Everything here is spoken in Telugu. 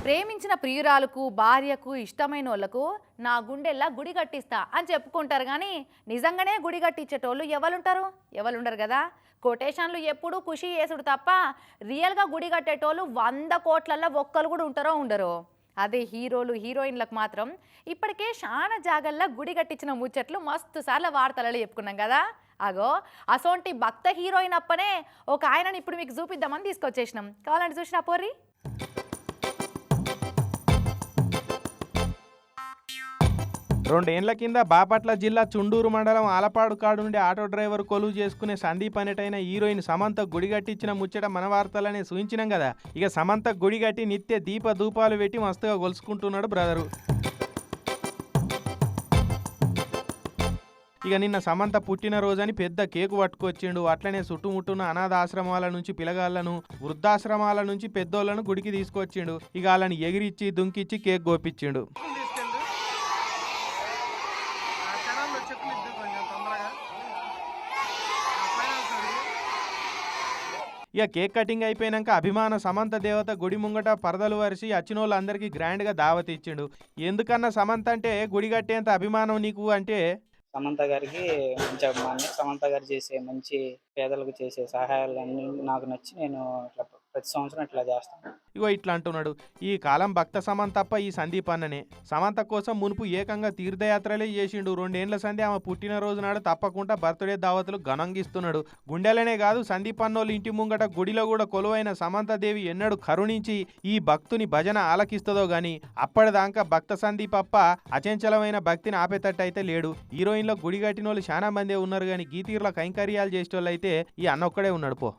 ప్రేమించిన ప్రియురాలకు భార్యకు ఇష్టమైన వాళ్ళకు నా గుండెల్లా గుడి కట్టిస్తా అని చెప్పుకుంటారు కానీ నిజంగానే గుడి కట్టించేటోళ్ళు ఎవరుంటారు? ఎవరుండరు కదా. కొటేషన్లు ఎప్పుడు ఖుషి చేసుడు తప్ప రియల్గా గుడి కట్టేటోళ్ళు 100 కోట్లల్లో ఒక్కరు కూడా ఉంటారో ఉండరు. అదే హీరోలు హీరోయిన్లకు మాత్రం ఇప్పటికే చాలా జాగల్లో గుడి కట్టించిన ముచ్చట్లు మస్తు సార్లు వార్తలలో చెప్పుకున్నాం కదా. అగో అసోంటి భక్త హీరోయిన్ అప్పనే ఒక ఆయనని ఇప్పుడు మీకు చూపిద్దామని తీసుకొచ్చేసినాం. కావాలంటే చూసినా పోర్రి. రెండేండ్ల కింద బాపట్ల జిల్లా చుండూరు మండలం ఆలపాడు కాడు నుండి ఆటో డ్రైవర్ కొలువు చేసుకునే సందీప్ అనేటైన హీరోయిన్ సమంత గుడిగట్టించిన ముచ్చట మన వార్తలనే సూచించినాం కదా. ఇక సమంత గుడిగట్టి నిత్య దీప ధూపాలు పెట్టి మస్తుగా గొలుసుకుంటున్నాడు బ్రదరు. ఇక నిన్న సమంత పుట్టినరోజని పెద్ద కేకు పట్టుకొచ్చిండు. అట్లనే చుట్టుముట్టున్న అనాథ ఆశ్రమాల నుంచి పిల్లగాళ్లను, వృద్ధాశ్రమాల నుంచి పెద్దోళ్లను గుడికి తీసుకొచ్చిండు. ఇక వాళ్ళని ఎగిరిచ్చి దుంకిచ్చి కేక్ గోపించిండు. ఇక కేక్ కటింగ్ అయిపోయినాక అభిమాన సమంత దేవత గుడి ముంగట పరదలు వరిసి వచ్చినోళ్ళందరికీ గ్రాండ్గా దావత్ ఇచ్చిండు. ఎందుకన్నా సమంత అంటే గుడి కట్టేంత అభిమానం నీకు అంటే? సమంత గారికి మంచి అభిమాని. సమంత గారు చేసే మంచి పేదలకు చేసే సహాయాలు అన్నీ నాకు నచ్చి నేను ఇట్లా ప్రతి సంవత్సరం ఇట్లా చేస్తాను. ఇగో ఇట్లా అంటున్నాడు. ఈ కాలం భక్త సమంతప్ప ఈ సందీప్ అన్ననే. సమంత కోసం మునుపు ఏకంగా తీర్థయాత్రలే చేసిండు. 2 ఏండ్ల సంధి ఆమె పుట్టినరోజు నాడు తప్పకుండా బర్త్డే దావతులు ఘనంగిస్తున్నాడు. గుండెలనే కాదు సందీప్ అన్నోళ్ళు ఇంటి ముంగట గుడిలో కూడా కొలువైన సమంతదేవి ఎన్నడూ కరుణించి ఈ భక్తుని భజన ఆలకిస్తుందో గాని అప్పటిదాకా భక్త సందీప్ అప్ప అచంచలమైన భక్తిని ఆపేటట్టు అయితే లేడు. హీరోయిన్లో గుడి కట్టిన వాళ్ళు చాలా మందే ఉన్నారు కానీ గీతీర్ల కైంకర్యాలు చేసేటోళ్ళు అయితే ఈ అన్న ఒక్కడే ఉన్నాడు పో.